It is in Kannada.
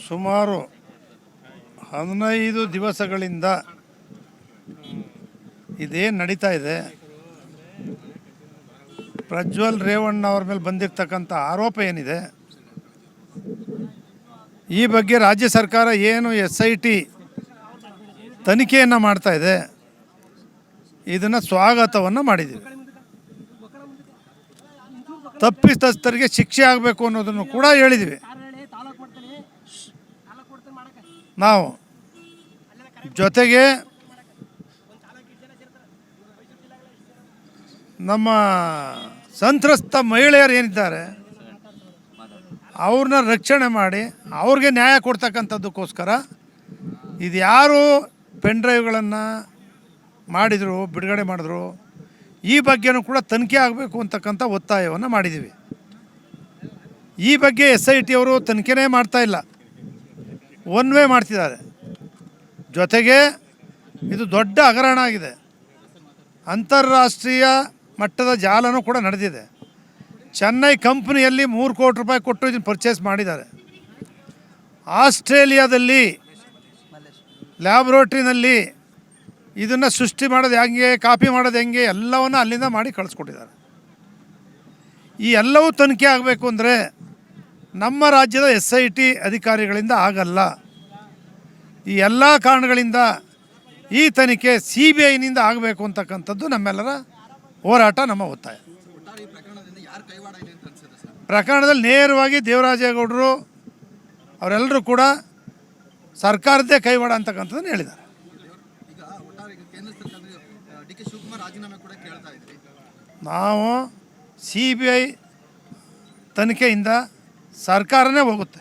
ಸುಮಾರು 15 ದಿವಸಗಳಿಂದ ಇದೇನು ನಡೀತಾ ಇದೆ, ಪ್ರಜ್ವಲ್ ರೇವಣ್ಣ ಅವ್ರ ಮೇಲೆ ಬಂದಿರತಕ್ಕಂಥ ಆರೋಪ ಏನಿದೆ, ಈ ಬಗ್ಗೆ ರಾಜ್ಯ ಸರ್ಕಾರ ಏನು SIT ತನಿಖೆಯನ್ನು ಮಾಡ್ತಾ ಇದೆ, ಇದನ್ನು ಸ್ವಾಗತವನ್ನು ಮಾಡಿದ್ದೀವಿ. ತಪ್ಪಿತಸ್ಥರಿಗೆ ಶಿಕ್ಷೆ ಆಗಬೇಕು ಅನ್ನೋದನ್ನು ಕೂಡ ಹೇಳಿದ್ವಿ. ನಾವು ಜೊತೆಗೆ ನಮ್ಮ ಸಂತ್ರಸ್ತ ಮಹಿಳೆಯರು ಏನಿದ್ದಾರೆ ಅವ್ರನ್ನ ರಕ್ಷಣೆ ಮಾಡಿ ಅವ್ರಿಗೆ ನ್ಯಾಯ ಕೊಡ್ತಕ್ಕಂಥದ್ದಕ್ಕೋಸ್ಕರ ಇದು ಯಾರು ಪೆನ್ ಡ್ರೈವ್ಗಳನ್ನು ಮಾಡಿದರು, ಬಿಡುಗಡೆ ಮಾಡಿದ್ರು, ಈ ಬಗ್ಗೆನೂ ಕೂಡ ತನಿಖೆ ಆಗಬೇಕು ಅಂತಕ್ಕಂಥ ಒತ್ತಾಯವನ್ನು ಮಾಡಿದ್ದೀವಿ. ಈ ಬಗ್ಗೆ SIT ಅವರು ತನಿಖೆನೇ ಮಾಡ್ತಾಯಿಲ್ಲ, ಒನ್ ವೇ ಮಾಡ್ತಿದ್ದಾರೆ. ಜೊತೆಗೆ ಇದು ದೊಡ್ಡ ಹಗರಣ ಆಗಿದೆ, ಅಂತಾರಾಷ್ಟ್ರೀಯ ಮಟ್ಟದ ಜಾಲನೂ ಕೂಡ ನಡೆದಿದೆ. ಚೆನ್ನೈ ಕಂಪ್ನಿಯಲ್ಲಿ 3 ಕೋಟಿ ರೂಪಾಯಿ ಕೊಟ್ಟು ಇದನ್ನು ಪರ್ಚೇಸ್ ಮಾಡಿದ್ದಾರೆ. ಆಸ್ಟ್ರೇಲಿಯಾದಲ್ಲಿ ಲ್ಯಾಬ್ರೋಟ್ರಿನಲ್ಲಿ ಇದನ್ನು ಸೃಷ್ಟಿ ಮಾಡೋದು ಹೆಂಗೆ, ಕಾಪಿ ಮಾಡೋದು ಹೆಂಗೆ, ಎಲ್ಲವನ್ನು ಅಲ್ಲಿಂದ ಮಾಡಿ ಕಳಿಸ್ಕೊಟ್ಟಿದ್ದಾರೆ. ಈ ಎಲ್ಲವೂ ತನಿಖೆ ಆಗಬೇಕು ಅಂದರೆ ನಮ್ಮ ರಾಜ್ಯದ SIT ಅಧಿಕಾರಿಗಳಿಂದ ಆಗಲ್ಲ. ಈ ಎಲ್ಲ ಕಾರಣಗಳಿಂದ ಈ ತನಿಖೆ CBIನಿಂದ ಆಗಬೇಕು ಅಂತಕ್ಕಂಥದ್ದು ನಮ್ಮೆಲ್ಲರ ಹೋರಾಟ, ನಮ್ಮ ಒತ್ತಾಯ. ಪ್ರಕರಣದಲ್ಲಿ ನೇರವಾಗಿ ದೇವರಾಜೇಗೌಡರು ಅವರೆಲ್ಲರೂ ಕೂಡ ಸರ್ಕಾರದ್ದೇ ಕೈವಾಡ ಅಂತಕ್ಕಂಥದ್ದನ್ನು ಹೇಳಿದ್ದಾರೆ. ನಾವು CBI ತನಿಖೆಯಿಂದ ಸರ್ಕಾರನೇ ಹೋಗುತ್ತೆ.